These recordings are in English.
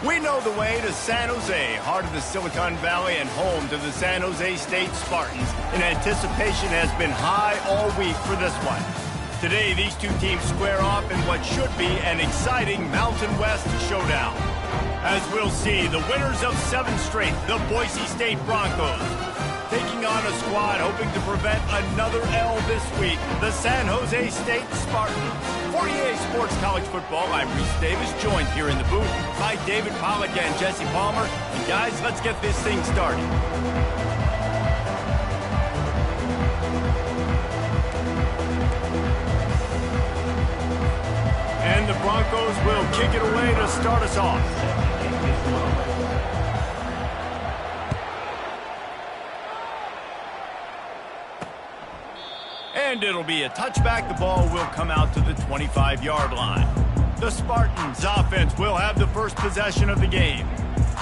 We know the way to San Jose, heart of the Silicon Valley and home to the San Jose State Spartans. And anticipation has been high all week for this one. Today, these two teams square off in what should be an exciting Mountain West showdown. As we'll see, the winners of 7 straight, the Boise State Broncos, taking on a squad hoping to prevent another L this week, the San Jose State Spartans. For EA Sports College Football, I'm Reese Davis, joined here in the booth by David Pollack and Jesse Palmer. And guys, let's get this thing started. And the Broncos will kick it away to start us off. And it'll be a touchback. The ball will come out to the 25-yard line. The Spartans offense will have the first possession of the game.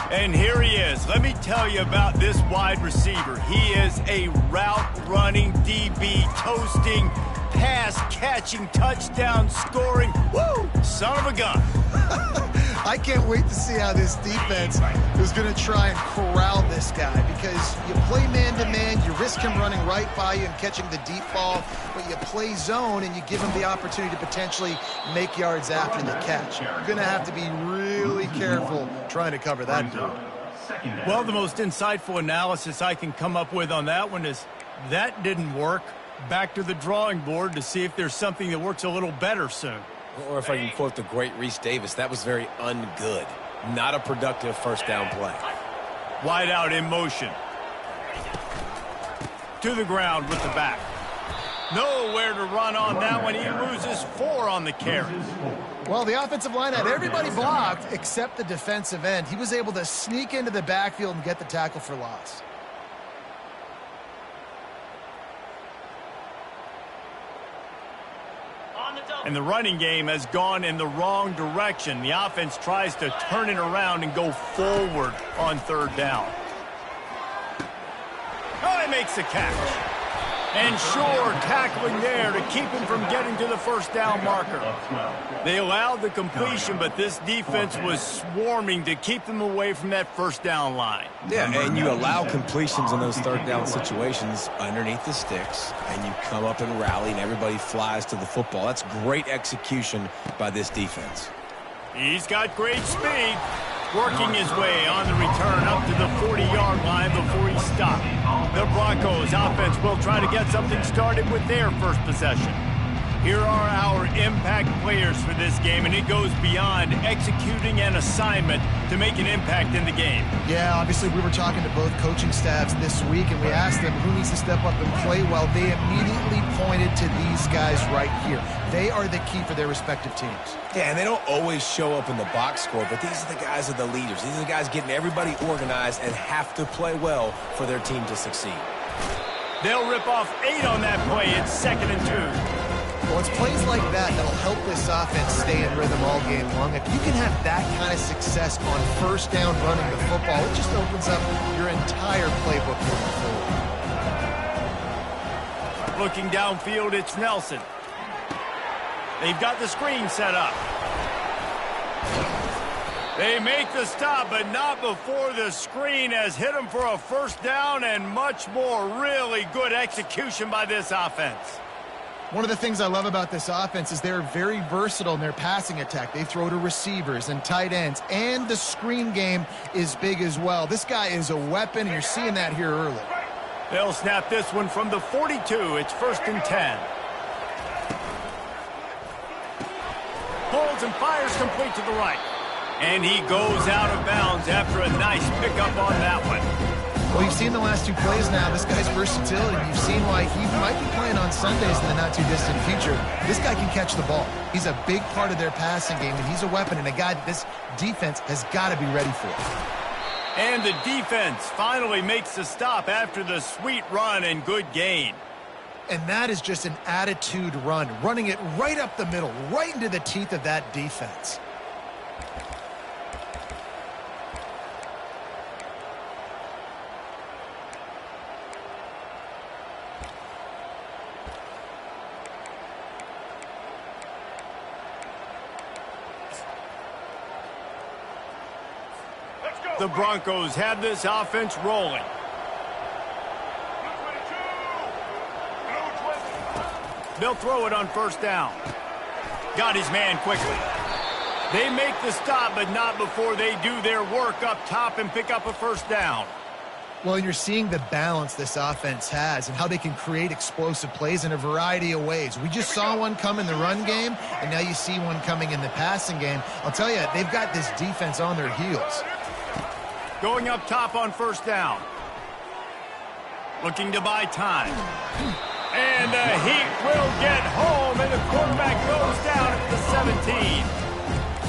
And here he is. Let me tell you about this wide receiver. He is a route-running DB, toasting, pass-catching, touchdown-scoring, woo, son of a gun. I can't wait to see how this defense is going to try and corral this guy, because you play man-to-man, you risk him running right by you and catching the deep ball, but you play zone and you give him the opportunity to potentially make yards after the catch. You're going to have to be really careful trying to cover that dude. Well, the most insightful analysis I can come up with on that one is that didn't work. Back to the drawing board to see if there's something that works a little better soon. Or if I can quote the great Reese Davis, that was very ungood. Not a productive first down play. Wide out in motion. To the ground with the back. Nowhere to run on that one. He loses 4 on the carry. Well, the offensive line had everybody blocked except the defensive end. He was able to sneak into the backfield and get the tackle for loss. And the running game has gone in the wrong direction. The offense tries to turn it around and go forward on 3rd down. Oh, he makes the catch. And sure, tackling there to keep him from getting to the first down marker. They allowed the completion, but this defense was swarming to keep them away from that first down line. Yeah, and you allow completions in those 3rd down situations underneath the sticks, and you come up and rally, and everybody flies to the football. That's great execution by this defense. He's got great speed. Working his way on the return up to the 40-yard line before he stopped. The Broncos offense will try to get something started with their first possession. Here are our impact players for this game, and it goes beyond executing an assignment to make an impact in the game. Yeah, obviously we were talking to both coaching staffs this week, and we asked them who needs to step up and play well. They immediately pointed to these guys right here. They are the key for their respective teams. Yeah, and they don't always show up in the box score, but these are the guys that are the leaders. These are the guys getting everybody organized and have to play well for their team to succeed. They'll rip off 8 on that play. It's 2nd and 2. Well, it's plays like that that'll help this offense stay in rhythm all game long. If you can have that kind of success on first down running the football, it just opens up your entire playbook moving forward. Looking downfield, it's Nelson. They've got the screen set up. They make the stop, but not before the screen has hit them for a first down and much more. Really good execution by this offense. One of the things I love about this offense is they're very versatile in their passing attack. They throw to receivers and tight ends, and the screen game is big as well. This guy is a weapon, and you're seeing that here early. They'll snap this one from the 42. It's 1st and 10. Pulls and fires complete to the right. And he goes out of bounds after a nice pickup on that one. Well, you've seen the last 2 plays now. This guy's versatility. You've seen why he might be playing on Sundays in the not-too-distant future. This guy can catch the ball. He's a big part of their passing game, and he's a weapon and a guy that this defense has got to be ready for. And the defense finally makes the stop after the sweet run and good gain. And that is just an attitude run, running it right up the middle, right into the teeth of that defense. The Broncos have this offense rolling. They'll throw it on first down. Got his man quickly. They make the stop, but not before they do their work up top and pick up a first down. Well, you're seeing the balance this offense has and how they can create explosive plays in a variety of ways. We just saw one come in the run game, and now you see one coming in the passing game. I'll tell you, they've got this defense on their heels. Going up top on first down. Looking to buy time. And the Heat will get home, and the quarterback goes down at the 17.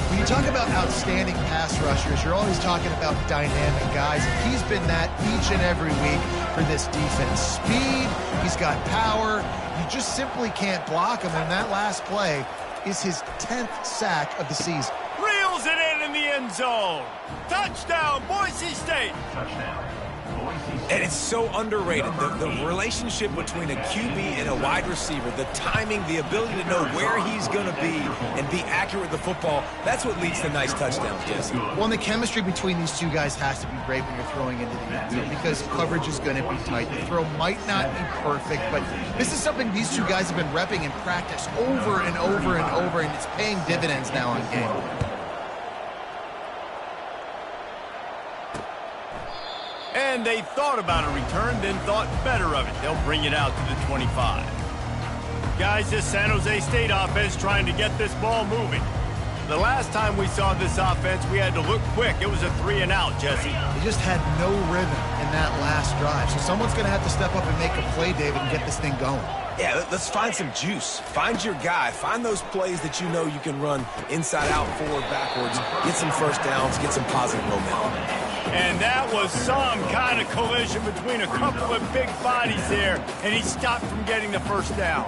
When you talk about outstanding pass rushers, you're always talking about dynamic guys. And he's been that each and every week for this defense. Speed, he's got power. You just simply can't block him. And that last play is his 10th sack of the season. Reels it in the end zone. Touchdown, Boise State. Touchdown. And it's so underrated. The relationship between a QB and a wide receiver, the timing, the ability to know where he's going to be and be accurate with the football, that's what leads to nice touchdowns, Jesse. Well, and the chemistry between these two guys has to be great when you're throwing into the end zone because coverage is going to be tight. The throw might not be perfect, but this is something these two guys have been repping in practice over and over and over, and it's paying dividends now on game. And they thought about a return, then thought better of it. They'll bring it out to the 25. Guys, this San Jose State offense trying to get this ball moving. The last time we saw this offense, we had to look quick. It was a 3-and-out, Jesse. They just had no rhythm in that last drive. So someone's going to have to step up and make a play, David, and get this thing going. Yeah, let's find some juice. Find your guy. Find those plays that you know you can run inside out, forward, backwards. Get some first downs. Get some positive momentum. And that was some kind of collision between a couple of big bodies there, and he stopped from getting the first down.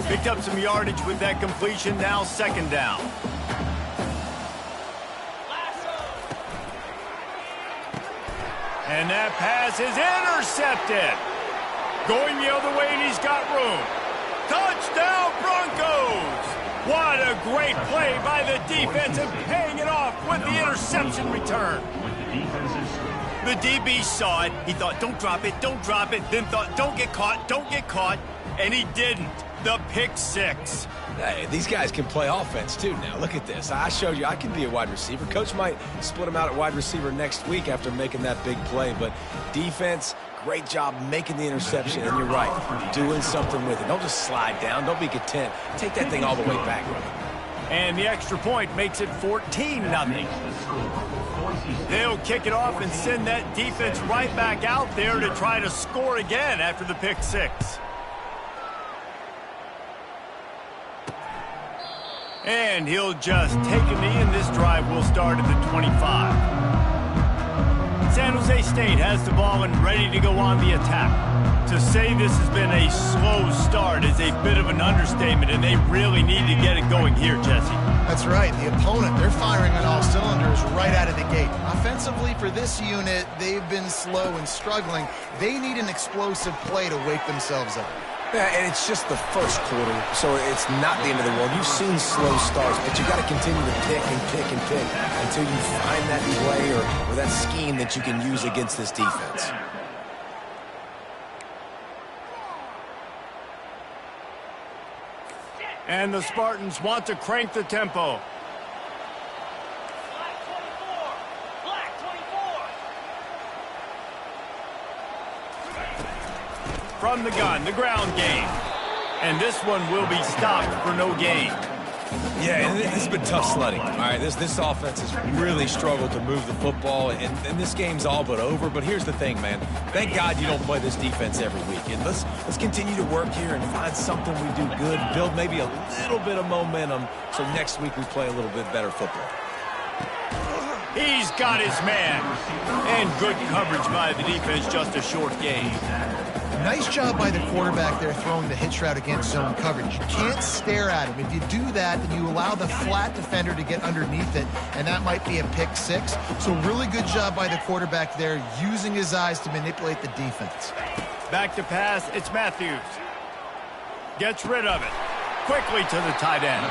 Picked up some yardage with that completion, now second down. And that pass is intercepted. Going the other way, and he's got room. Touchdown, Broncos! What a great play by the defense and paying it off with the interception return. The DB saw it. He thought, don't drop it, then thought, don't get caught, and he didn't. The pick six. Hey, these guys can play offense, too, now. Look at this. I showed you I can be a wide receiver. Coach might split him out at wide receiver next week after making that big play, but defense, great job making the interception, and you're right, doing something with it. Don't just slide down. Don't be content. Take that thing all the way back. And the extra point makes it 14-0. They'll kick it off and send that defense right back out there to try to score again after the pick six. And he'll just take a knee, and this drive will start at the 25. San Jose State has the ball and ready to go on the attack. To say this has been a slow start is a bit of an understatement, and they really need to get it going here, Jesse. That's right. The opponent, they're firing on all cylinders right out of the gate. Offensively, for this unit, they've been slow and struggling. They need an explosive play to wake themselves up. Yeah, and it's just the first quarter, so it's not the end of the world. You've seen slow starts, but you've got to continue to pick and pick and pick until you find that play or that scheme that you can use against this defense. And the Spartans want to crank the tempo. From the gun, the ground game. And this one will be stopped for no gain. Yeah, and this has been tough sledding. All right, this offense has really struggled to move the football, and this game's all but over. But here's the thing, man. Thank God you don't play this defense every week. And let's continue to work here and find something we do good, build maybe a little bit of momentum so next week we play a little bit better football. He's got his man. And good coverage by the defense, just a short gain. Nice job by the quarterback there throwing the hitch route against zone coverage. You can't stare at him. If you do that, then you allow the flat defender to get underneath it, and that might be a pick six. So really good job by the quarterback there, using his eyes to manipulate the defense. Back to pass, it's Matthews. Gets rid of it. Quickly to the tight end.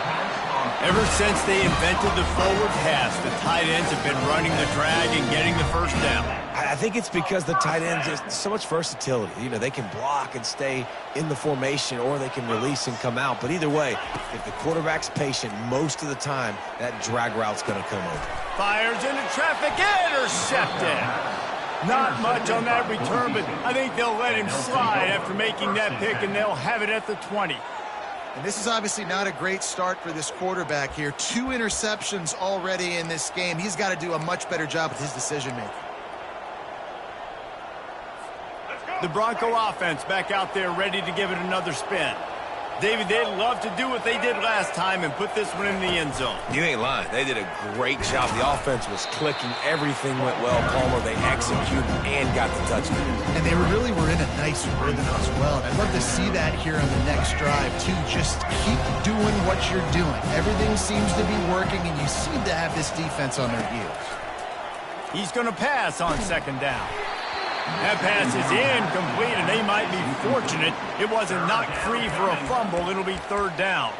Ever since they invented the forward pass, the tight ends have been running the drag and getting the first down. I think it's because the tight ends have so much versatility. You know, they can block and stay in the formation, or they can release and come out. But either way, if the quarterback's patient most of the time, that drag route's going to come over. Fires into traffic, intercepted. Not much on that return, but I think they'll let him slide after making that pick, and they'll have it at the 20. And this is obviously not a great start for this quarterback here. 2 interceptions already in this game. He's got to do a much better job with his decision-making. The Bronco offense back out there ready to give it another spin. David, they'd love to do what they did last time and put this one in the end zone. You ain't lying. They did a great job. The offense was clicking. Everything went well. Palmer, they executed and got the touchdown. And they really were in a nice rhythm as well. And I'd love to see that here on the next drive, too. Just keep doing what you're doing. Everything seems to be working, and you seem to have this defense on their heels. He's going to pass on second down. That pass is incomplete, and they might be fortunate it wasn't knocked free for a fumble. It'll be third down.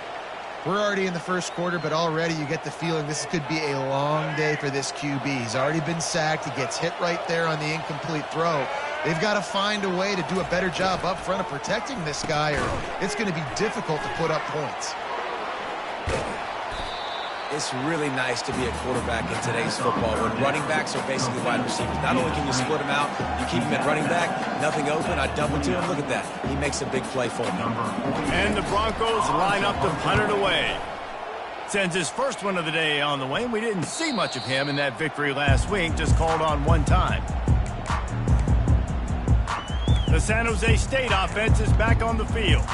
We're already in the first quarter, but already you get the feeling this could be a long day for this QB. He's already been sacked. He gets hit right there on the incomplete throw. They've got to find a way to do a better job up front of protecting this guy, or it's going to be difficult to put up points. It's really nice to be a quarterback in today's football when running backs are basically wide receivers. Not only can you split them out, you keep them at running back, nothing open, I dump it to him. Look at that. He makes a big play for me. And the Broncos line up to punt it away. Sends his first one of the day on the way. We didn't see much of him in that victory last week, just called on one time. The San Jose State offense is back on the field.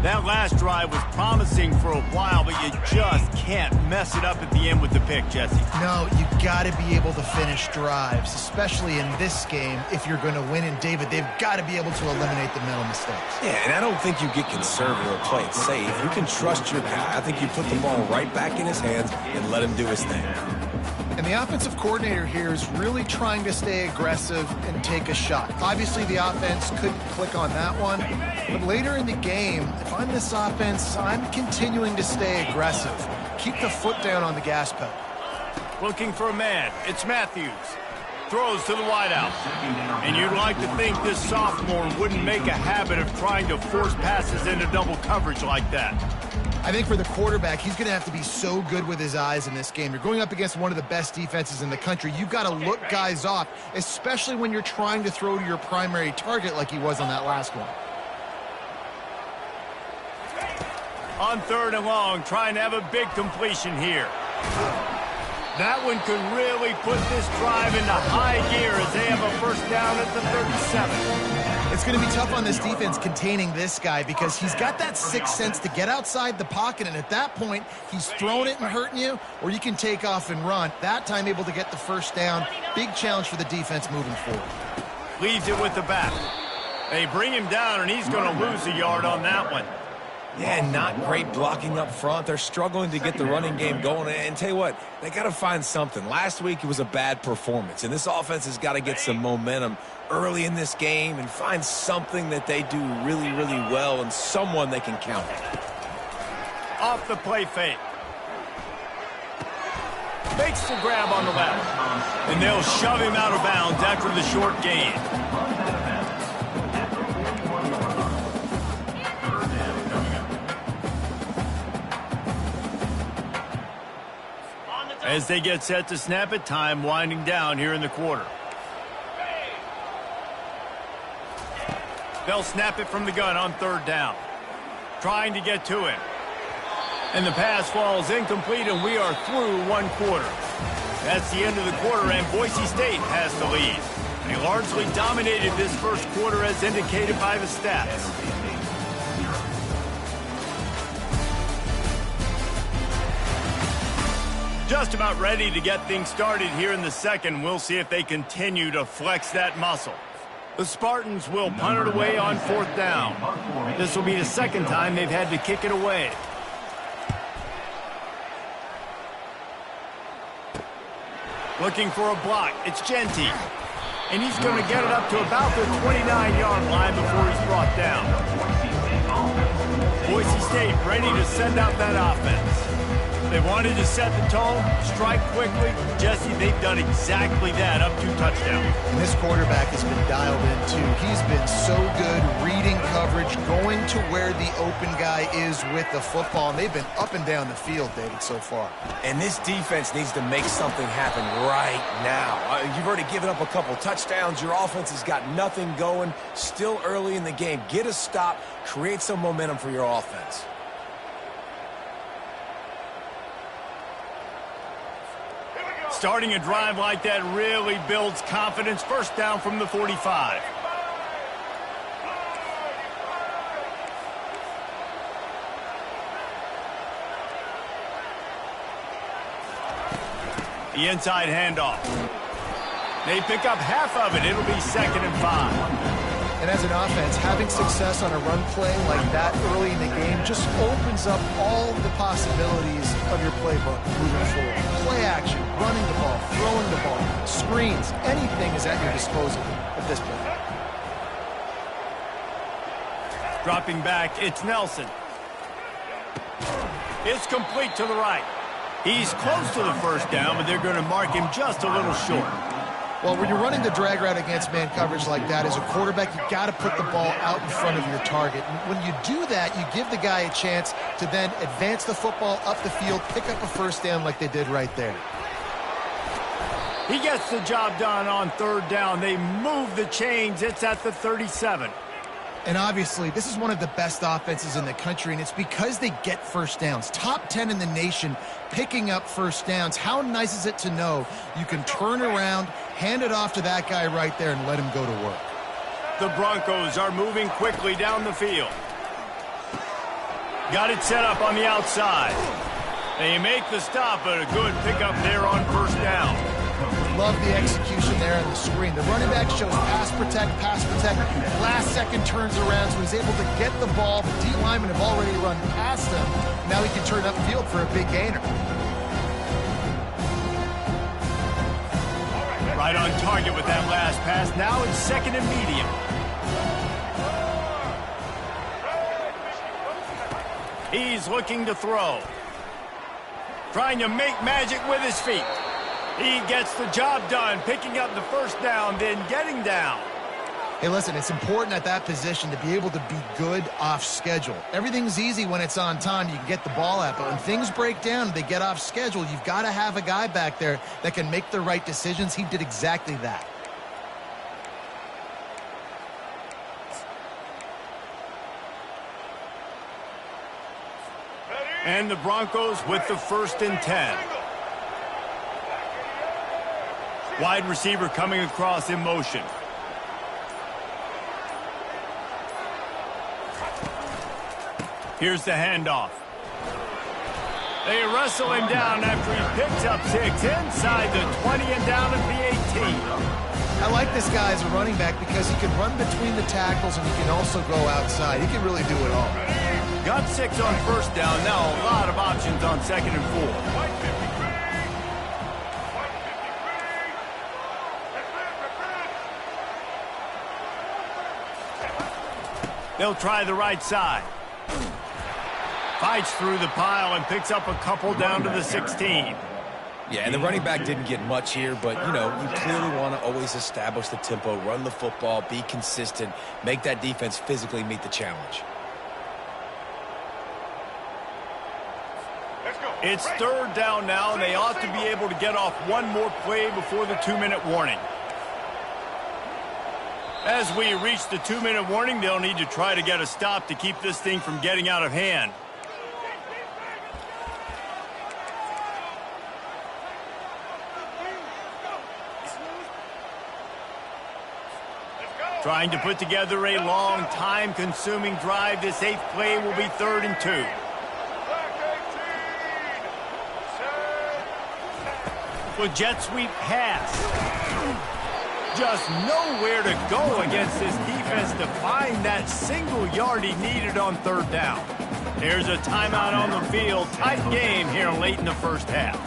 That last drive was promising for a while, but you just can't mess it up at the end with the pick, Jesse. No, you got to be able to finish drives, especially in this game if you're going to win. And, David, they've got to be able to eliminate the mental mistakes. Yeah, and I don't think you get conservative or play it safe. You can trust your guy. I think you put the ball right back in his hands and let him do his thing. And the offensive coordinator here is really trying to stay aggressive and take a shot. Obviously, the offense couldn't click on that one. But later in the game, if I'm this offense, I'm continuing to stay aggressive. Keep the foot down on the gas pedal. Looking for a man. It's Matthews. Throws to the wideout. And you'd like to think this sophomore wouldn't make a habit of trying to force passes into double coverage like that. I think for the quarterback, he's going to have to be so good with his eyes in this game. You're going up against one of the best defenses in the country. You've got to look guys off, especially when you're trying to throw to your primary target like he was on that last one. On third and long, trying to have a big completion here. That one could really put this drive into high gear as they have a first down at the 37. It's going to be tough on this defense containing this guy because he's got that sixth sense to get outside the pocket, and at that point, he's throwing it and hurting you, or you can take off and run. That time able to get the first down. Big challenge for the defense moving forward. Leaves it with the back. They bring him down, and he's going to lose a yard on that one. Yeah, not great blocking up front. They're struggling to get the running game going. And tell you what, they got to find something. Last week it was a bad performance, and this offense has got to get some momentum early in this game and find something that they do really, really well and someone they can count on. Off the play fake. Makes the grab on the left. And they'll shove him out of bounds after the short gain. As they get set to snap it, time winding down here in the quarter. They'll snap it from the gun on third down. Trying to get to him. And the pass falls incomplete, and we are through one quarter. That's the end of the quarter, and Boise State has the lead. They largely dominated this first quarter as indicated by the stats. Just about ready to get things started here in the second. We'll see if they continue to flex that muscle. The Spartans will punt it away on fourth down. This will be the second time they've had to kick it away. Looking for a block. It's Genti. And he's going to get it up to about the 29-yard line before he's brought down. Boise State ready to send out that offense. They wanted to set the tone, strike quickly. Jesse, they've done exactly that, up 2 touchdowns. And this quarterback has been dialed in, too. He's been so good reading coverage, going to where the open guy is with the football, and they've been up and down the field, David, so far. And this defense needs to make something happen right now. You've already given up a couple touchdowns. Your offense has got nothing going. Still early in the game. Get a stop. Create some momentum for your offense. Starting a drive like that really builds confidence. First down from the 45. The inside handoff. They pick up half of it. It'll be 2nd and 5. And as an offense, having success on a run play like that early in the game just opens up all the possibilities of your playbook moving forward. Play action, running the ball, throwing the ball, screens, anything is at your disposal at this point. Dropping back, it's Nelson. It's complete to the right. He's close to the first down, but they're going to mark him just a little short. Well, when you're running the drag route against man coverage like that, as a quarterback, you've got to put the ball out in front of your target. And when you do that, you give the guy a chance to then advance the football up the field, pick up a first down like they did right there. He gets the job done on 3rd down. They move the chains. It's at the 37. And obviously, this is one of the best offenses in the country, and it's because they get first downs. Top 10 in the nation picking up first downs. How nice is it to know you can turn around, hand it off to that guy right there, and let him go to work. The Broncos are moving quickly down the field. Got it set up on the outside. They make the stop, but a good pickup there on first down. Love the execution there on the screen. The running back shows pass protect. Last second turns around, so he's able to get the ball. The D linemen have already run past him. Now he can turn upfield for a big gainer. Right on target with that last pass. Now it's 2nd and medium. He's looking to throw. Trying to make magic with his feet. He gets the job done, picking up the first down, then getting down. Hey, listen, it's important at that position to be able to be good off schedule. Everything's easy when it's on time. You can get the ball out, but when things break down, they get off schedule. You've got to have a guy back there that can make the right decisions. He did exactly that. And the Broncos with the 1st and 10. Wide receiver coming across in motion. Here's the handoff. They wrestle him down after he picks up 6 inside the 20 and down at the 18. I like this guy as a running back because he can run between the tackles and he can also go outside. He can really do it all. Got 6 on first down. Now a lot of options on 2nd and 4. They'll try the right side. Fights through the pile and picks up a couple down to the 16. Yeah, and the running back didn't get much here, but, you know, you clearly want to always establish the tempo, run the football, be consistent, make that defense physically meet the challenge. It's 3rd down now, and they ought to be able to get off one more play before the 2-minute warning. As we reach the 2-minute warning, they'll need to try to get a stop to keep this thing from getting out of hand. Trying to put together a long, time-consuming drive. This 8th play will be 3rd and 2. With jet sweep pass. Just nowhere to go against this defense to find that single yard he needed on 3rd down. There's a timeout on the field. Tight game here late in the first half.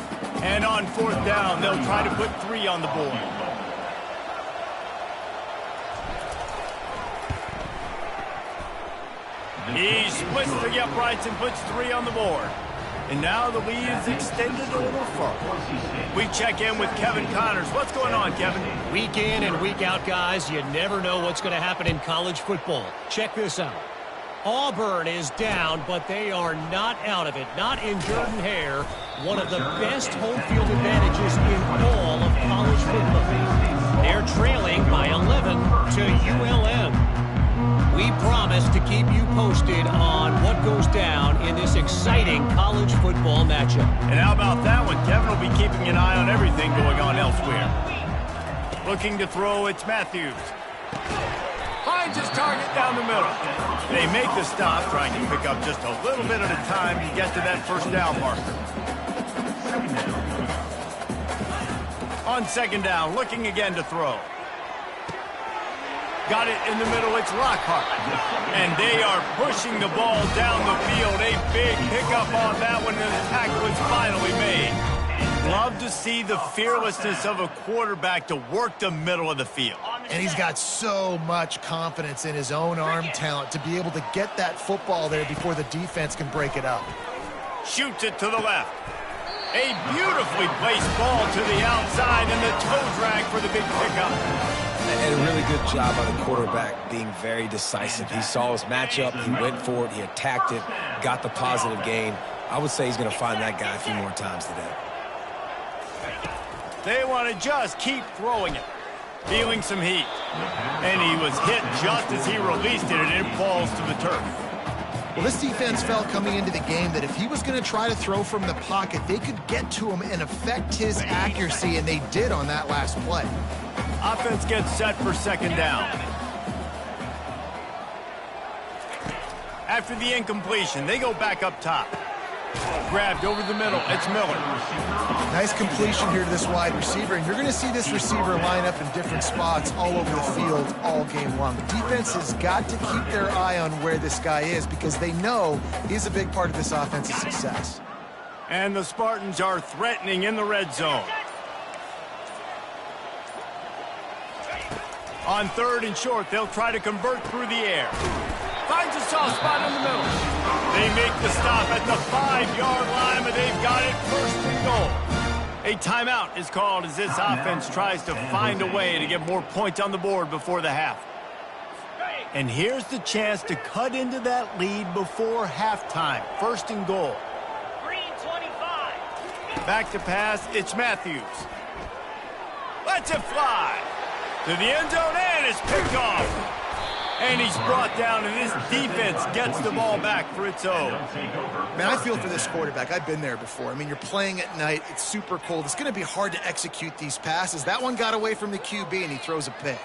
And on 4th down, they'll try to put 3 on the board. He splits the uprights and puts 3 on the board. And now the lead is extended a little further. We check in with Kevin Connors. What's going on, Kevin? Week in and week out, guys, you never know what's going to happen in college football. Check this out. Auburn is down, but they are not out of it. Not in Jordan-Hare, one of the best home field advantages in all of college football. They're trailing by 11 to ULM. We promise to keep you posted on what goes down in this exciting college football matchup. And how about that one? Kevin will be keeping an eye on everything going on elsewhere. Looking to throw, it's Matthews. Finds his target down the middle. They make the stop, trying to pick up just a little bit at a time to get to that first down marker. On second down, looking again to throw. Got it in the middle, it's Lockhart. And they are pushing the ball down the field. A big pickup on that one, and the tackle is finally made. Love to see the fearlessness of a quarterback to work the middle of the field. And he's got so much confidence in his own arm talent to be able to get that football there before the defense can break it up. Shoots it to the left. A beautifully placed ball to the outside, and the toe drag for the big pickup. And a really good job by the quarterback being very decisive. He saw his matchup, he went for it, he attacked it, got the positive gain. I would say he's going to find that guy a few more times today. They want to just keep throwing it. Feeling some heat. And he was hit just as he released it, and it falls to the turf. Well, this defense felt coming into the game that if he was going to try to throw from the pocket, they could get to him and affect his accuracy, and they did on that last play. Offense gets set for second down. After the incompletion, they go back up top. Grabbed over the middle, it's Miller. Nice completion here to this wide receiver, and you're going to see this receiver line up in different spots all over the field all game long. The defense has got to keep their eye on where this guy is because they know he's a big part of this offense's success. And the Spartans are threatening in the red zone. On third and short, they'll try to convert through the air. Finds a soft spot in the middle. They make the stop at the 5-yard line, but they've got it first and goal. A timeout is called as this offense tries to find a way to get more points on the board before the half. And here's the chance to cut into that lead before halftime. First and goal. 3:25. Back to pass, it's Matthews. Lets it fly. To the end zone, and it's picked off. And he's brought down, and this defense gets the ball back for its own. Man, I feel for this quarterback. I've been there before. I mean, you're playing at night. It's super cold. It's going to be hard to execute these passes. That one got away from the QB, and he throws a pick.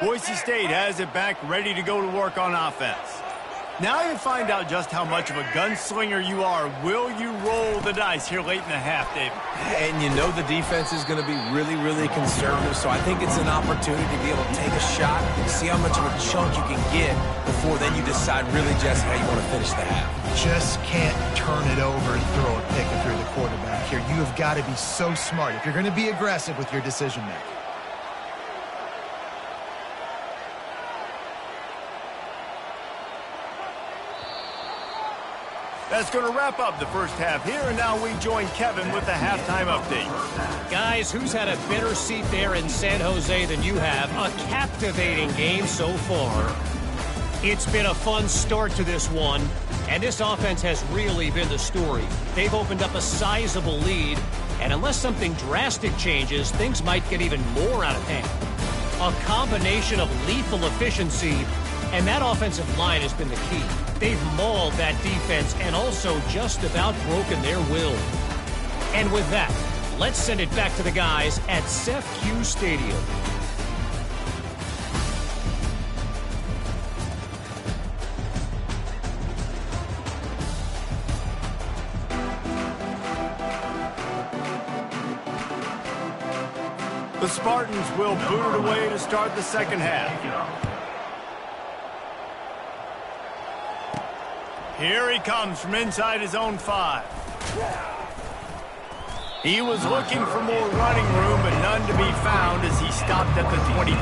Boise State has it back, ready to go to work on offense. Now you find out just how much of a gunslinger you are. Will you roll the dice here late in the half, David? And you know the defense is going to be really, really conservative, so I think it's an opportunity to be able to take a shot and see how much of a chunk you can get before then you decide really just how you want to finish the half. Just can't turn it over and throw a pick if you're the quarterback here. You have got to be so smart if you're going to be aggressive with your decision-making. That's going to wrap up the first half here, and now we join Kevin with the halftime update. Guys, who's had a better seat there in San Jose than you have? A captivating game so far. It's been a fun start to this one, and this offense has really been the story. They've opened up a sizable lead, and unless something drastic changes, things might get even more out of hand. A combination of lethal efficiency, and that offensive line has been the key. They've mauled that defense and also just about broken their will. And with that, let's send it back to the guys at CEF Stadium. The Spartans will boot it away to start the second half. Here he comes from inside his own 5. He was looking for more running room, but none to be found as he stopped at the 23.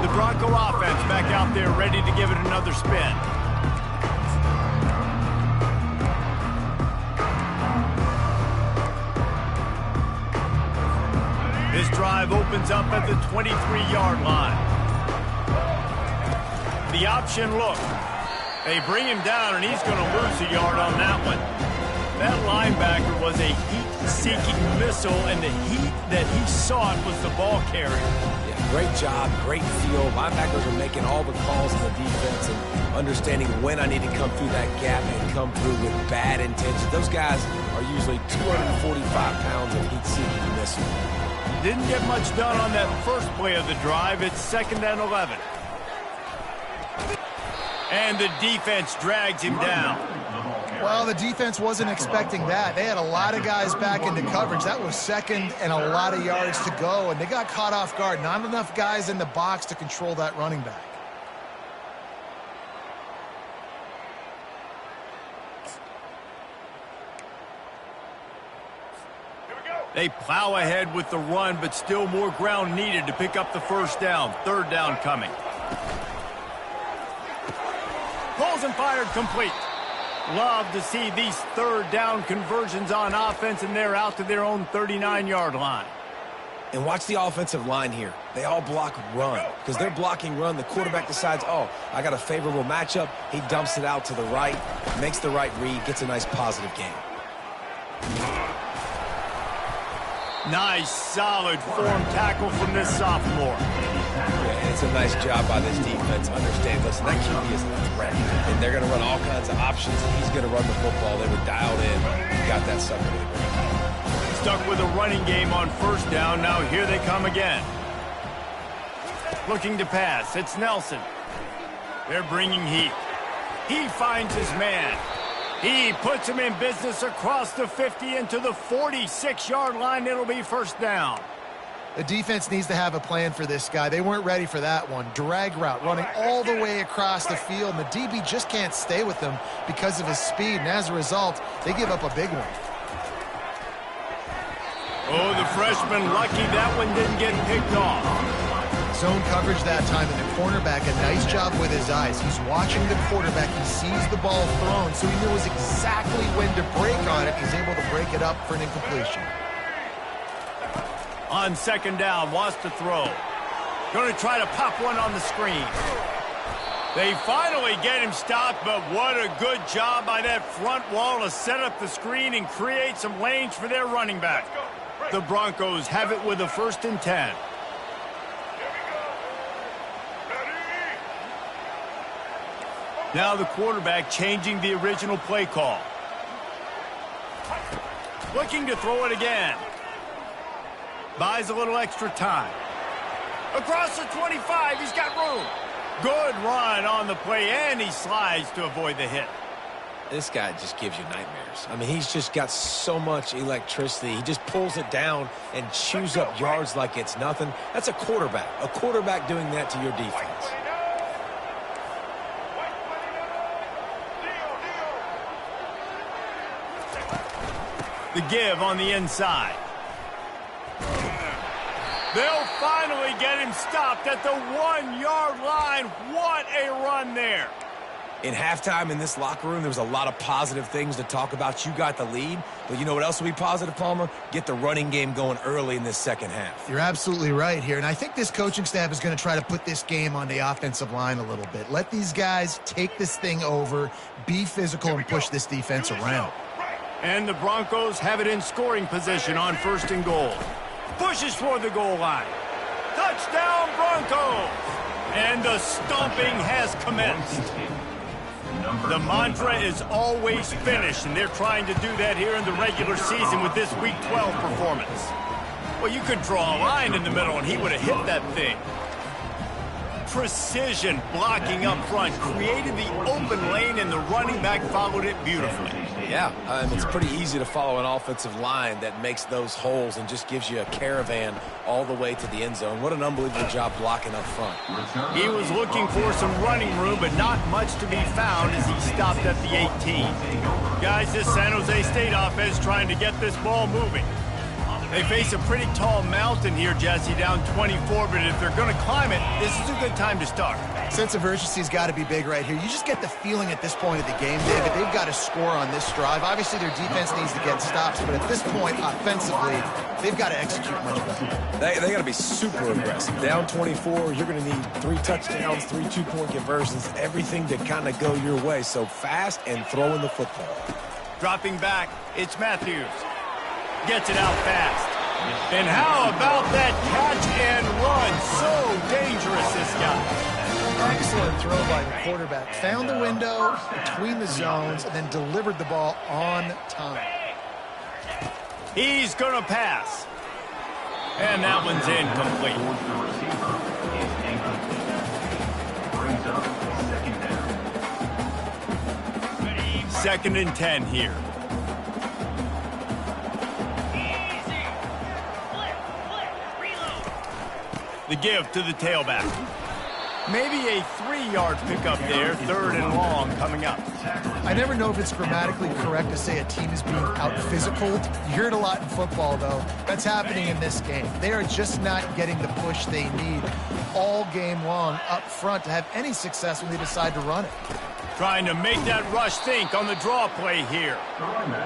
The Bronco offense back out there ready to give it another spin. This drive opens up at the 23-yard line. The option look. They bring him down, and he's going to lose a yard on that one. That linebacker was a heat-seeking missile, and the heat that he sought was the ball carrier. Yeah, great job, great feel. Linebackers are making all the calls in the defense and understanding when I need to come through that gap and come through with bad intentions. Those guys are usually 245 pounds of heat-seeking missile. Didn't get much done on that first play of the drive. It's 2nd and 11. And the defense drags him down. Well, the defense wasn't expecting that. They had a lot of guys back into coverage. That was 2nd and a lot of yards to go, and they got caught off guard. Not enough guys in the box to control that running back. They plow ahead with the run, but still more ground needed to pick up the first down. 3rd down coming. Pulls and fired complete. Love to see these 3rd down conversions on offense, and they're out to their own 39-yard line. And watch the offensive line here. They all block run. Because they're blocking run, the quarterback decides, oh, I got a favorable matchup. He dumps it out to the right, makes the right read, gets a nice positive gain. Nice, solid form tackle from this sophomore. Yeah, it's a nice job by this defense. Understand, listen, that QB is a threat. And they're going to run all kinds of options. He's going to run the football. They were dialed in. Got that sucker to the ground. Stuck with a running game on 1st down. Now here they come again. Looking to pass. It's Nelson. They're bringing heat. He finds his man. He puts him in business across the 50 into the 46-yard line. It'll be 1st down. The defense needs to have a plan for this guy. They weren't ready for that one. Drag route, running all the way across the field, and the DB just can't stay with him because of his speed, and as a result, they give up a big one. Oh, the freshman lucky that one didn't get picked off. Zone coverage that time, and the cornerback, a nice job with his eyes. He's watching the quarterback. He sees the ball thrown, so he knows exactly when to break on it. He's able to break it up for an incompletion. On 2nd down, wants to throw. Going to try to pop one on the screen. They finally get him stopped, but what a good job by that front wall to set up the screen and create some lanes for their running back. The Broncos have it with a 1st and 10. Now the quarterback changing the original play call. Looking to throw it again. Buys a little extra time. Across the 25, he's got room. Good run on the play, and he slides to avoid the hit. This guy just gives you nightmares. I mean, he's just got so much electricity. He just pulls it down and chews up yards like it's nothing. That's a quarterback. A quarterback doing that to your defense. The give on the inside. They'll finally get him stopped at the 1-yard line. What a run there. In halftime in this locker room, there was a lot of positive things to talk about. You got the lead, but you know what else will be positive, Palmer? Get the running game going early in this 2nd half. You're absolutely right here, and I think this coaching staff is going to try to put this game on the offensive line a little bit. Let these guys take this thing over, be physical, and push this defense around. And the Broncos have it in scoring position on 1st and goal. Pushes toward the goal line. Touchdown, Broncos! And the stomping has commenced. The mantra is always finish, and they're trying to do that here in the regular season with this Week 12 performance. Well, you could draw a line in the middle, and he would have hit that thing. Precision blocking up front, created the open lane, and the running back followed it beautifully. Yeah, it's pretty easy to follow an offensive line that makes those holes and just gives you a caravan all the way to the end zone. What an unbelievable job blocking up front. He was looking for some running room, but not much to be found as he stopped at the 18. Guys, this San Jose State offense trying to get this ball moving. They face a pretty tall mountain here, Jesse, down 24, but if they're going to climb it, this is a good time to start. Sense of urgency's got to be big right here. You just get the feeling at this point of the game, David, they've got to score on this drive. Obviously, their defense needs to get stops, but at this point, offensively, they've got to execute much better. They got to be super aggressive. Down 24, you're going to need 3 touchdowns, 3 two-point conversions, everything to kind of go your way. So fast and throwing the football. Dropping back, it's Matthews. Gets it out fast. And how about that catch and run? So dangerous, this guy. Excellent throw by the quarterback. Found the window between the zones and then delivered the ball on time. He's going to pass. And that one's incomplete. 2nd and 10 here. The give to the tailback. Maybe a 3-yard pickup there, 3rd and long coming up. I never know if it's grammatically correct to say a team is being out-physicaled. You hear it a lot in football, though. That's happening in this game. They are just not getting the push they need all game long up front to have any success when they decide to run it. Trying to make that rush think on the draw play here.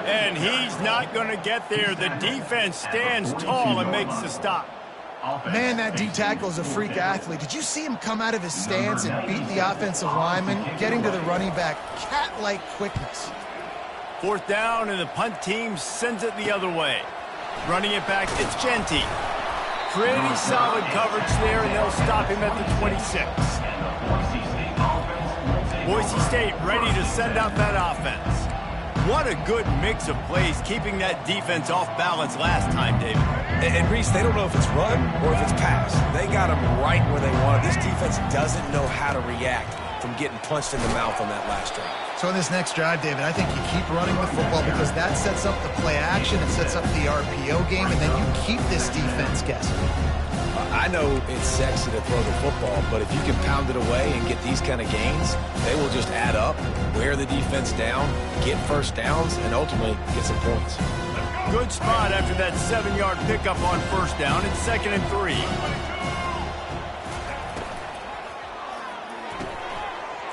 And he's not going to get there. The defense stands tall and makes the stop. Man, that D tackle is a freak athlete. Did you see him come out of his stance and beat the offensive lineman, getting to the running back? Cat-like quickness. 4th down, and the punt team sends it the other way. Running it back, it's Genty. Pretty solid coverage there, and they'll stop him at the 26. Boise State ready to send out that offense. What a good mix of plays, keeping that defense off balance last time, David. And Reese, they don't know if it's run or if it's pass. They got them right where they want it. This defense doesn't know how to react from getting punched in the mouth on that last drive. So in this next drive, David, I think you keep running the football because that sets up the play action, it sets up the RPO game, and then you keep this defense guessing. I know it's sexy to throw the football, but if you can pound it away and get these kind of gains, they will just add up, wear the defense down, get first downs, and ultimately get some points. Good spot after that 7-yard pickup on 1st down. It's 2nd and 3.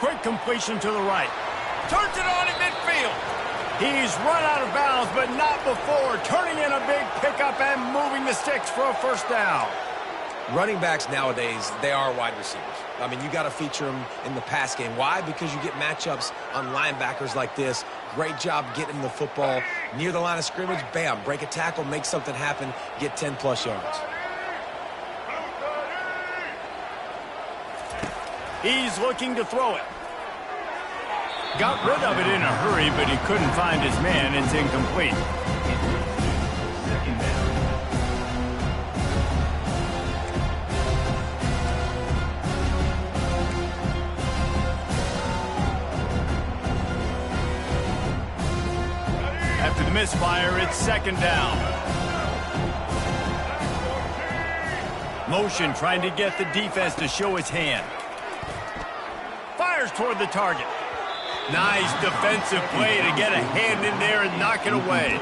Quick completion to the right. Turns it on at midfield. He's run out of bounds, but not before. Turning in a big pickup and moving the sticks for a 1st down. Running backs nowadays, they are wide receivers. I mean, you got to feature them in the pass game. Why? Because you get matchups on linebackers like this. Great job getting the football near the line of scrimmage. Bam, break a tackle, make something happen, get 10-plus yards. He's looking to throw it. Got rid of it in a hurry, but he couldn't find his man. It's incomplete. After the misfire, it's 2nd down. Motion trying to get the defense to show his hand. Fires toward the target. Nice defensive play to get a hand in there and knock it away.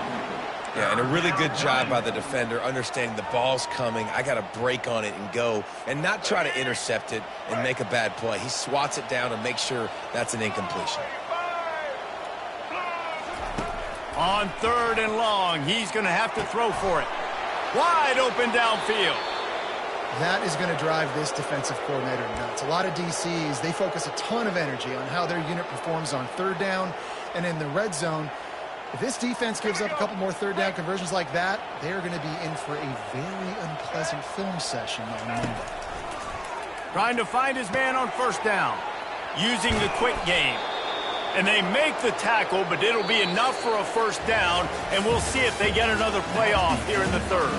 Yeah, and a really good job by the defender understanding the ball's coming. I got to break on it and go and not try to intercept it and make a bad play. He swats it down and makes sure that's an incompletion. On 3rd and long, he's going to have to throw for it. Wide open downfield. That is going to drive this defensive coordinator nuts. A lot of DCs, they focus a ton of energy on how their unit performs on 3rd down and in the red zone. If this defense gives up a couple more 3rd down conversions like that, they're going to be in for a very unpleasant film session on Monday. Trying to find his man on 1st down. Using the quick game. And they make the tackle, but it'll be enough for a 1st down, and we'll see if they get another play off here in the 3rd.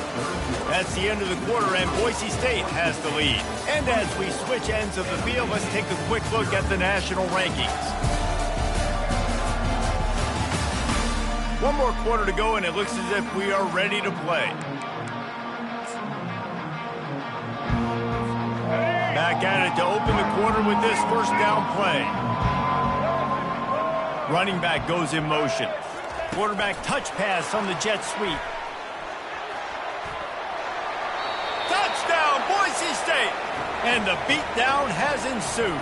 That's the end of the quarter, and Boise State has the lead. And as we switch ends of the field, let's take a quick look at the national rankings. One more quarter to go, and it looks as if we are ready to play. Back at it to open the quarter with this 1st down play. Running back goes in motion. Quarterback touch pass on the jet sweep. Touchdown, Boise State! And the beatdown has ensued.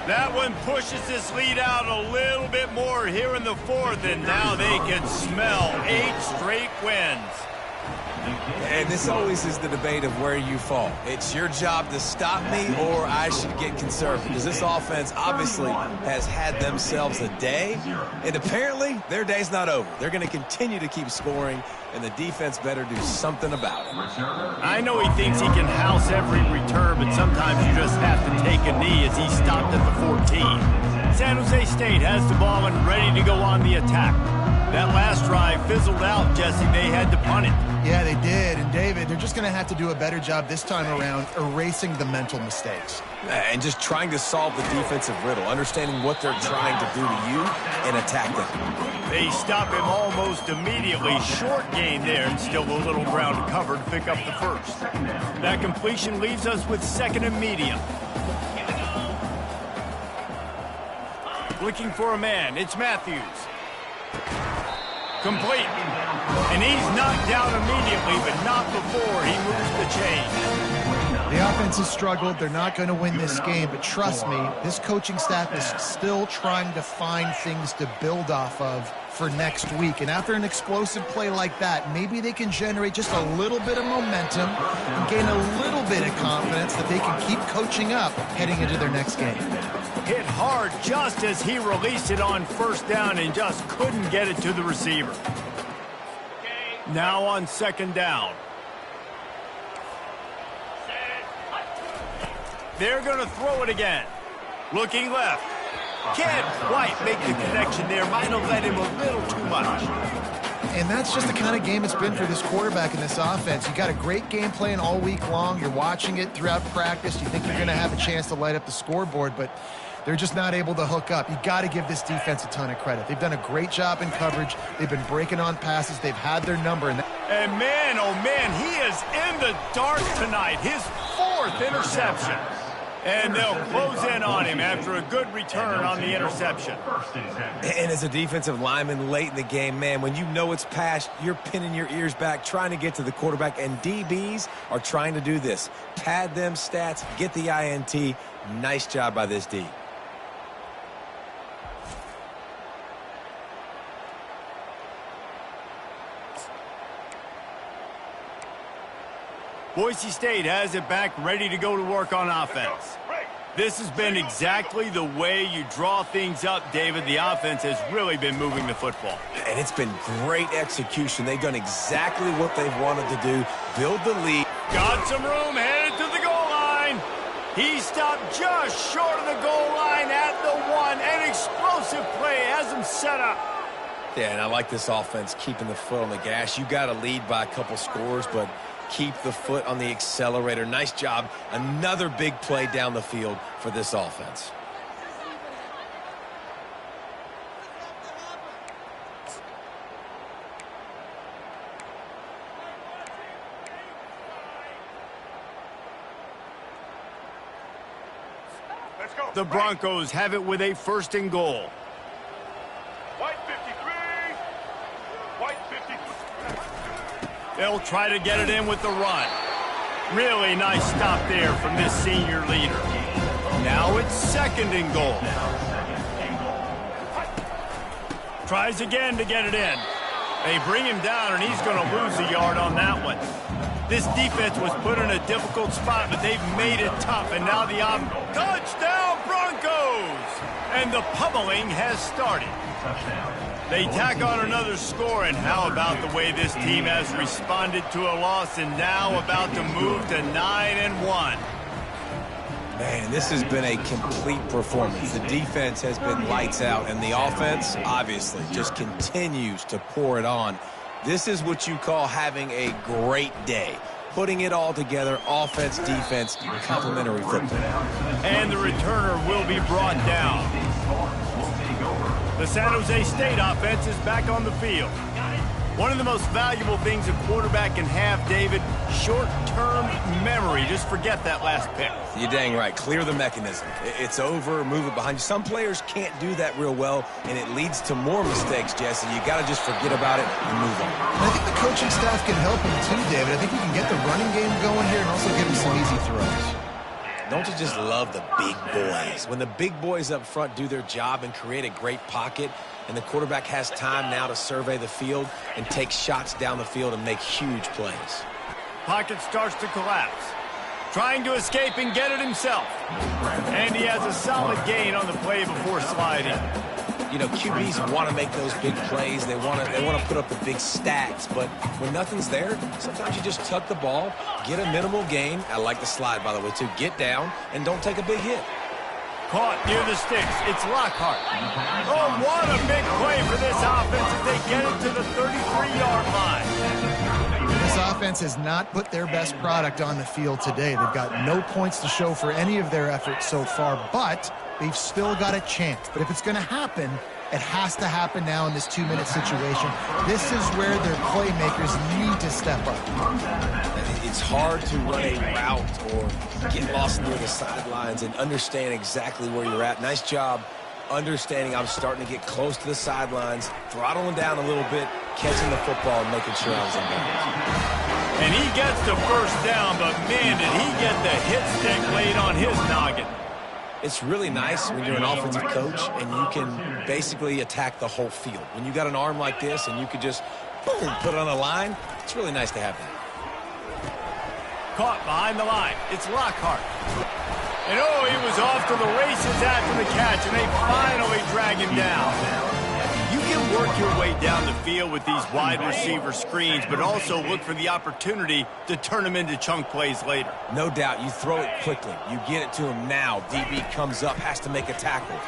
That one pushes this lead out a little bit more here in the fourth, and now they can smell 8 straight wins. And this always is the debate of where you fall. It's your job to stop me, or I should get conservative. Because this offense obviously has had themselves a day, and apparently their day's not over. They're going to continue to keep scoring, and the defense better do something about it. I know he thinks he can house every return, but sometimes you just have to take a knee as he stopped at the 14. San Jose State has the ball and ready to go on the attack. That last drive fizzled out, Jesse. They had to punt it. Yeah, they did. And, David, they're just going to have to do a better job this time around erasing the mental mistakes. And just trying to solve the defensive riddle, understanding what they're trying to do to you and attack them. They stop him almost immediately. Short gain there, and still a little ground to cover to pick up the first. That completion leaves us with 2nd and medium. Looking for a man. It's Matthews. Complete. And he's knocked down immediately, but not before he moves the chain. The offense has struggled. They're not going to win this game, but trust me, this coaching staff is still trying to find things to build off of for next week. And after an explosive play like that, maybe they can generate just a little bit of momentum and gain a little bit of confidence that they can keep coaching up heading into their next game. Hit hard just as he released it on 1st down and just couldn't get it to the receiver. Now on 2nd down. They're going to throw it again. Looking left. Can't quite make the connection there. Might have led him a little too much. And that's just the kind of game it's been for this quarterback in this offense. You got a great game plan all week long. You're watching it throughout practice. You think you're going to have a chance to light up the scoreboard, but they're just not able to hook up. You got to give this defense a ton of credit. They've done a great job in coverage. They've been breaking on passes. They've had their number. And man, oh man, he is in the dark tonight. His 4th interception. And they'll close in on him after a good return on the interception. And as a defensive lineman late in the game, man, when you know it's past, you're pinning your ears back, trying to get to the quarterback, and DBs are trying to do this. Pad them stats, get the INT. Nice job by this D. Boise State has it back, ready to go to work on offense. This has been exactly the way you draw things up, David. The offense has really been moving the football. And it's been great execution. They've done exactly what they've wanted to do, build the lead. Got some room, headed to the goal line. He stopped just short of the goal line at the 1. An explosive play has him set up. Yeah, and I like this offense keeping the foot on the gas. You got to lead by a couple scores, but keep the foot on the accelerator. Nice job. Another big play down the field for this offense. Let's go. The Broncos have it with a 1st and goal. They'll try to get it in with the run. Really nice stop there from this senior leader. Now it's 2nd and goal. Tries again to get it in. They bring him down, and he's going to lose a yard on that one. This defense was put in a difficult spot, but they've made it tough, and now the touchdown Broncos! And the pummeling has started. They tack on another score, and how about the way this team has responded to a loss and now about to move to 9-1. Man, this has been a complete performance. The defense has been lights out, and the offense, obviously, just continues to pour it on. This is what you call having a great day. Putting it all together, offense, defense, complementary football. And the returner will be brought down. The San Jose State offense is back on the field. One of the most valuable things a quarterback can have, David, short-term memory. Just forget that last pick. You're dang right. Clear the mechanism. It's over, move it behind you. Some players can't do that real well, and it leads to more mistakes, Jesse. You got to just forget about it and move on. And I think the coaching staff can help him too, David. I think we can get the running game going here and also give him some easy throws. Don't you just love the big boys? When the big boys up front do their job and create a great pocket, and the quarterback has time now to survey the field and take shots down the field and make huge plays. Pocket starts to collapse. Trying to escape and get it himself. And he has a solid gain on the play before sliding. You know, QBs want to make those big plays. They want to put up the big stats. But when nothing's there, sometimes you just tuck the ball, get a minimal gain. I like the slide, by the way, too. Get down and don't take a big hit. Caught near the sticks. It's Lockhart. Oh, what a big play for this offense as they get it to the 33-yard line. This offense has not put their best product on the field today. They've got no points to show for any of their efforts so far, but they've still got a chance. But if it's going to happen, it has to happen now in this 2-minute situation. This is where their playmakers need to step up. It's hard to run a route or get lost near the sidelines and understand exactly where you're at. Nice job understanding I'm starting to get close to the sidelines, throttling down a little bit, catching the football and making sure I was in bounds. And he gets the first down, but man, did he get the hit stick laid on his noggin. It's really nice when you're an offensive coach and you can basically attack the whole field. When you got an arm like this and you could just, boom, put it on a line, it's really nice to have that. Caught behind the line. It's Lockhart. And oh, he was off to the races after the catch, and they finally drag him down. You can work your way down the field with these wide receiver screens, but also look for the opportunity to turn them into chunk plays later. No doubt. You throw it quickly. You get it to him now. DB comes up, has to make a tackle.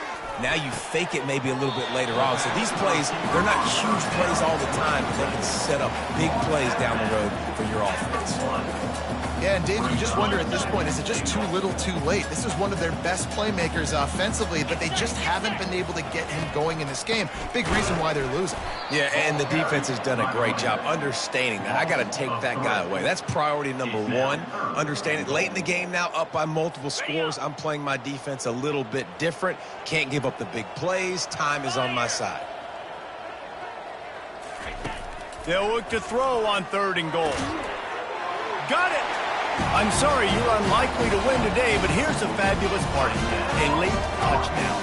Now you fake it maybe a little bit later on. So these plays, they're not huge plays all the time, but they can set up big plays down the road for your offense. Yeah, and David, you just wonder at this point, is it just too little too late? This is one of their best playmakers offensively, but they just haven't been able to get him going in this game. Big reason why they're losing. Yeah, and the defense has done a great job understanding that. I got to take that guy away. That's priority number one. Understanding late in the game now, up by multiple scores. I'm playing my defense a little bit different. Can't give up the big plays. Time is on my side. They'll look to throw on 3rd and goal. Got it! I'm sorry, you're unlikely to win today, but here's a fabulous part. A late touchdown.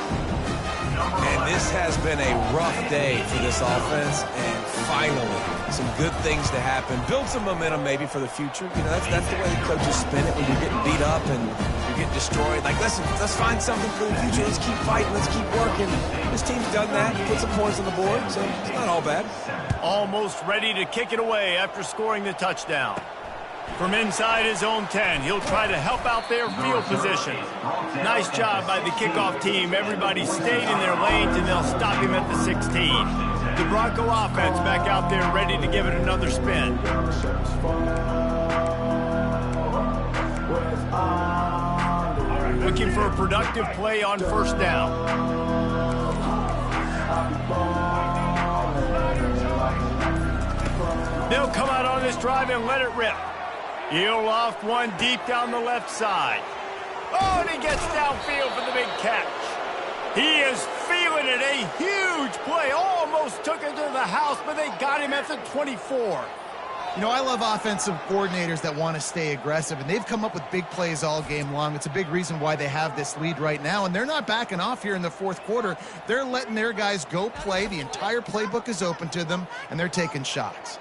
And this has been a rough day for this offense, and finally, some good things to happen. Build some momentum maybe for the future. You know, that's the way the coaches spin it when you're getting beat up and you're getting destroyed. Like, listen, let's find something for the future. Let's keep fighting. Let's keep working. This team's done that. Put some points on the board, so it's not all bad. Almost ready to kick it away after scoring the touchdown. From inside his own 10, he'll try to help out their field position. Nice job by the kickoff team. Everybody stayed in their lanes, and they'll stop him at the 16. The Bronco offense back out there ready to give it another spin. Looking for a productive play on 1st down. They'll come out on this drive and let it rip. He'll loft one deep down the left side. Oh, and he gets downfield for the big catch. He is feeling it. A huge play. Almost took it to the house, but they got him at the 24. You know, I love offensive coordinators that want to stay aggressive, and they've come up with big plays all game long. It's a big reason why they have this lead right now, and they're not backing off here in the 4th quarter. They're letting their guys go play. The entire playbook is open to them, and they're taking shots.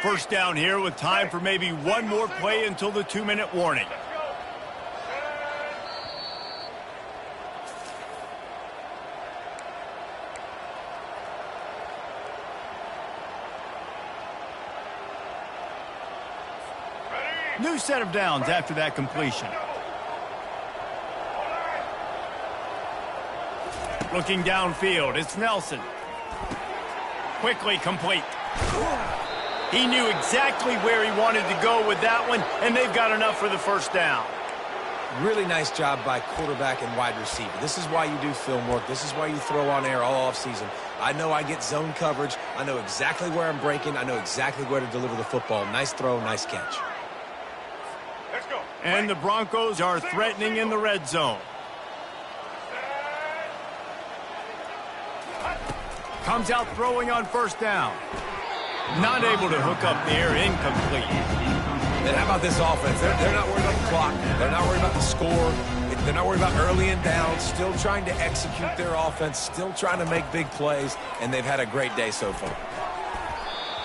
First down here with time for maybe one more play until the 2-minute warning. New set of downs after that completion. Looking downfield, it's Nelson. Quickly complete. He knew exactly where he wanted to go with that one, and they've got enough for the first down. Really nice job by quarterback and wide receiver. This is why you do film work. This is why you throw on air all offseason. I know I get zone coverage. I know exactly where I'm breaking. I know exactly where to deliver the football. Nice throw, nice catch. Let's go. And the Broncos are threatening in the red zone. Comes out throwing on first down. Not able to hook up there, incomplete. And how about this offense? They're not worried about the clock. They're not worried about the score. They're not worried about early and down. Still trying to execute their offense. Still trying to make big plays. And they've had a great day so far.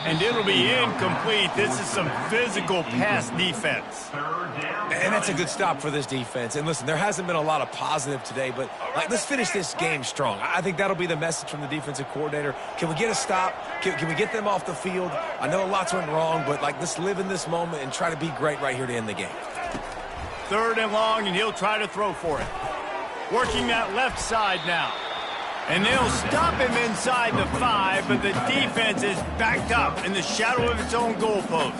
And it'll be incomplete. This is some physical pass defense. And that's a good stop for this defense. And listen, there hasn't been a lot of positive today, but let's finish this game strong. I think that'll be the message from the defensive coordinator. Can we get a stop? Can we get them off the field? I know lots went wrong, but let's live in this moment and try to be great right here to end the game. 3rd and long, and he'll try to throw for it. Working that left side now. And they'll stop him inside the 5, but the defense is backed up in the shadow of its own goalpost.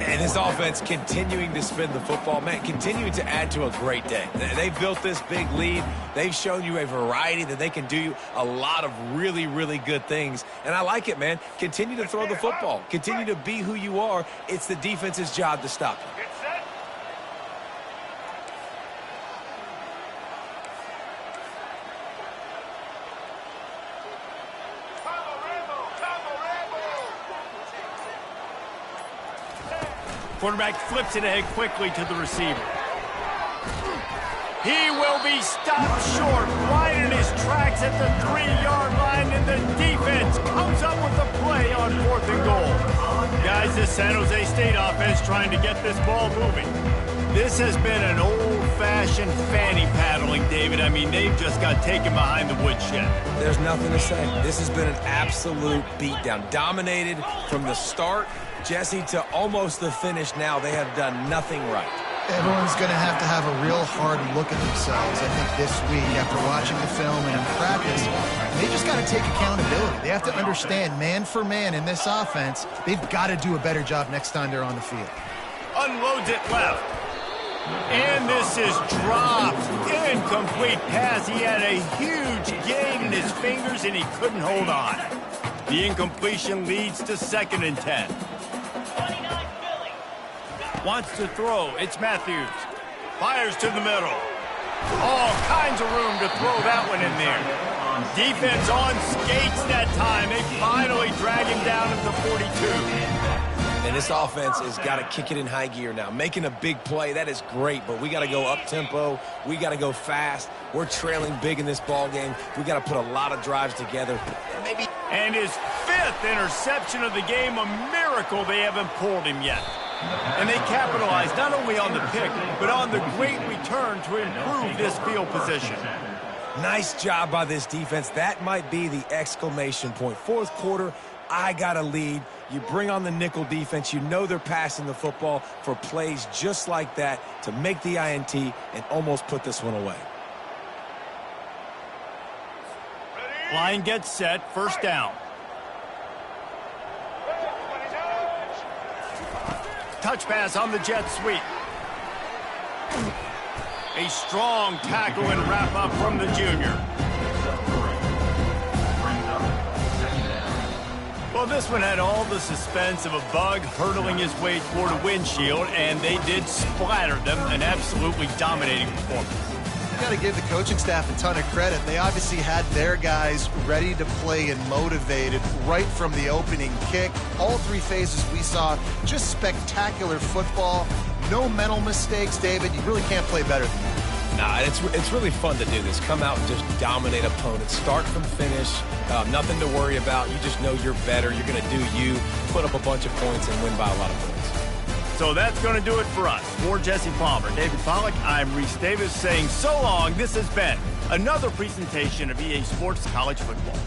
And this offense continuing to spin the football, man, continuing to add to a great day. They've built this big lead. They've shown you a variety that they can do a lot of really, really good things. And I like it, man. Continue to throw the football. Continue to be who you are. It's the defense's job to stop you. Quarterback flips it ahead quickly to the receiver. He will be stopped short, right in his tracks at the 3-yard line, and the defense comes up with a play on 4th and goal. Guys, this San Jose State offense trying to get this ball moving. This has been an old-fashioned fanny paddling, David. I mean, they've just got taken behind the woodshed. There's nothing to say. This has been an absolute beatdown. Dominated from the start, Jesse, to almost the finish now. They have done nothing right. Everyone's going to have a real hard look at themselves, I think, this week after watching the film and in practice. They just got to take accountability. They have to understand, man for man in this offense, they've got to do a better job next time they're on the field. Unloads it left. And this is dropped. Incomplete pass. He had a huge gain in his fingers, and he couldn't hold on. The incompletion leads to 2nd and 10. Wants to throw. It's Matthews. Fires to the middle. All kinds of room to throw that one in there. Defense on skates that time. They finally drag him down at the 42. And this offense has got to kick it in high gear now. Making a big play, that is great, but we got to go up-tempo. We got to go fast. We're trailing big in this ball game. We got to put a lot of drives together. And his 5th interception of the game, a miracle they haven't pulled him yet. And they capitalized not only on the pick, but on the great return to improve this field position. Nice job by this defense. That might be the exclamation point. 4th quarter, I got a lead. You bring on the nickel defense. You know they're passing the football for plays just like that to make the INT and almost put this one away. Line gets set, 1st down. Touch pass on the jet sweep. A strong tackle and wrap up from the junior. Well, this one had all the suspense of a bug hurtling his way toward a windshield, and they did splatter them. An absolutely dominating performance. Got to give the coaching staff a ton of credit. They obviously had their guys ready to play and motivated right from the opening kick. All 3 phases we saw, just spectacular football. No mental mistakes, David. You really can't play better than that. Nah, it's really fun to do this. Come out and just dominate opponents. Start from finish. Nothing to worry about. You just know you're better. You're going to do you, put up a bunch of points, and win by a lot of points. So that's going to do it for us. For Jesse Palmer, David Pollack, I'm Reese Davis saying so long. This has been another presentation of EA Sports College Football.